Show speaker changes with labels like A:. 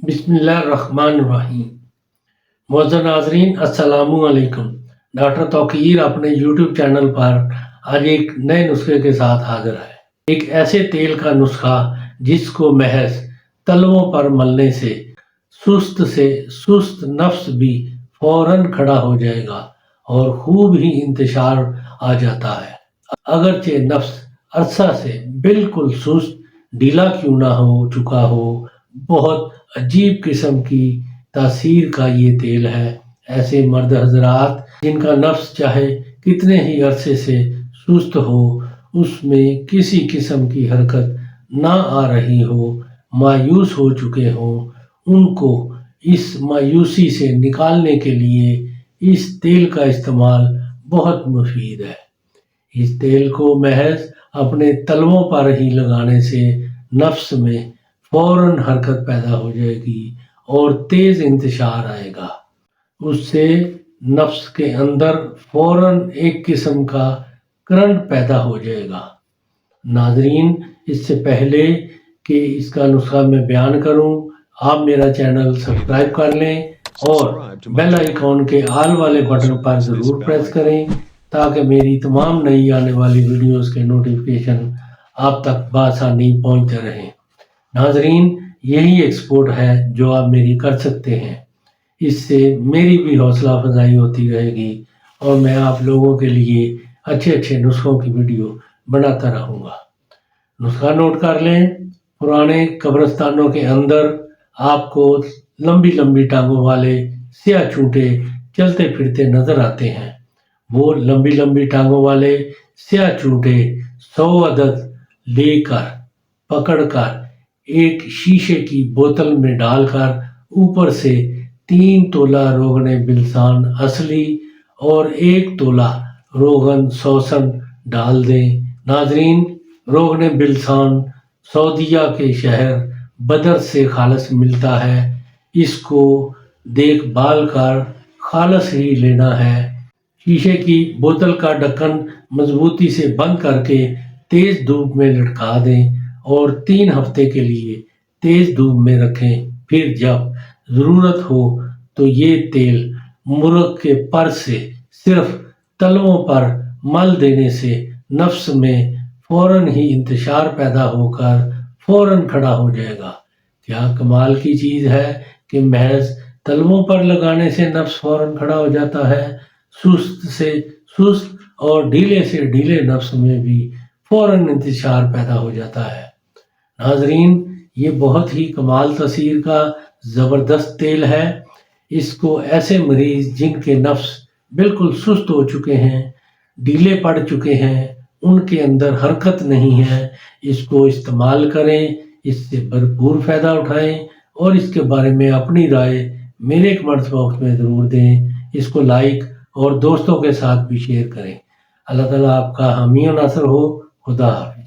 A: बिस्मिल्लाहिर्रहमानिर्रहीम। मुअज़्ज़ज़ नाज़रीन, अस्सलामु अलैकुम। डॉक्टर तौकीर अपने यूट्यूब चैनल पर आज एक नए नुस्खे के साथ हाजिर है। एक ऐसे तेल का नुस्खा जिसको महज तलवों पर मलने से सुस्त नफ्स भी फौरन खड़ा हो जाएगा और खूब ही इंतशार आ जाता है। अगरचे नफ्स अरसा से बिल्कुल सुस्त ढीला क्यों ना हो चुका हो, बहुत अजीब किस्म की तासीर का ये तेल है। ऐसे मर्द हजरात जिनका नफ्स चाहे कितने ही अरसे से सुस्त हो, उसमें किसी किस्म की हरकत ना आ रही हो, मायूस हो चुके हो, उनको इस मायूसी से निकालने के लिए इस तेल का इस्तेमाल बहुत मुफीद है। इस तेल को महज अपने तलवों पर ही लगाने से नफ्स में फौरन हरकत पैदा हो जाएगी और तेज इंतशार आएगा। उससे नफ्स के अंदर फौरन एक किस्म का करंट पैदा हो जाएगा। नाजरीन, इससे पहले कि इसका नुस्खा मैं बयान करूं, आप मेरा चैनल सब्सक्राइब कर लें और बेल आइकॉन के आल वाले बटन पर ज़रूर प्रेस करें ताकि मेरी तमाम नई आने वाली वीडियोस के नोटिफिकेशन आप तक बआसानी पहुंचते रहें। नाजरीन, यही एक्सपोर्ट है जो आप मेरी कर सकते हैं। इससे मेरी भी हौसला अफजाई होती रहेगी और मैं आप लोगों के लिए अच्छे अच्छे नुस्खों की वीडियो बनाता रहूँगा। नुस्खा नोट कर लें। पुराने कब्रिस्तानों के अंदर आपको लंबी लंबी टांगों वाले स्याह चूंटे चलते फिरते नजर आते हैं। वो लंबी लंबी टांगों वाले स्याह चूंटे 100 अदद लेकर पकड़कर एक शीशे की बोतल में डालकर ऊपर से 3 तोला रोगन बिलसान असली और 1 तोला रोगन सौसन डाल दें। नाजरीन, रोगन बिलसान सऊदीया के शहर बदर से खालस मिलता है। इसको देखभाल कर खालस ही लेना है। शीशे की बोतल का ढक्कन मजबूती से बंद करके तेज धूप में लटका दें और 3 हफ्ते के लिए तेज धूप में रखें। फिर जब ज़रूरत हो तो ये तेल मुर्ग के पर से सिर्फ तलवों पर मल देने से नफ्स में फौरन ही इंतशार पैदा होकर फौरन खड़ा हो जाएगा। क्या कमाल की चीज़ है कि महज तलवों पर लगाने से नफ्स फौरन खड़ा हो जाता है। सुस्त से सुस्त और ढीले से ढीले नफ्स में भी फौरन इंतशार पैदा हो जाता है। नाजरीन, ये बहुत ही कमाल तसीर का ज़बरदस्त तेल है। इसको ऐसे मरीज जिनके नफ्स बिल्कुल सुस्त हो चुके हैं, ढीले पड़ चुके हैं, उनके अंदर हरकत नहीं है, इसको इस्तेमाल करें। इससे भरपूर फ़ायदा उठाएं और इसके बारे में अपनी राय मेरे कमेंट्स बॉक्स में ज़रूर दें। इसको लाइक और दोस्तों के साथ भी शेयर करें। अल्लाह ताला आपका हामी और नासर हो। खुदा हाफ़िज़।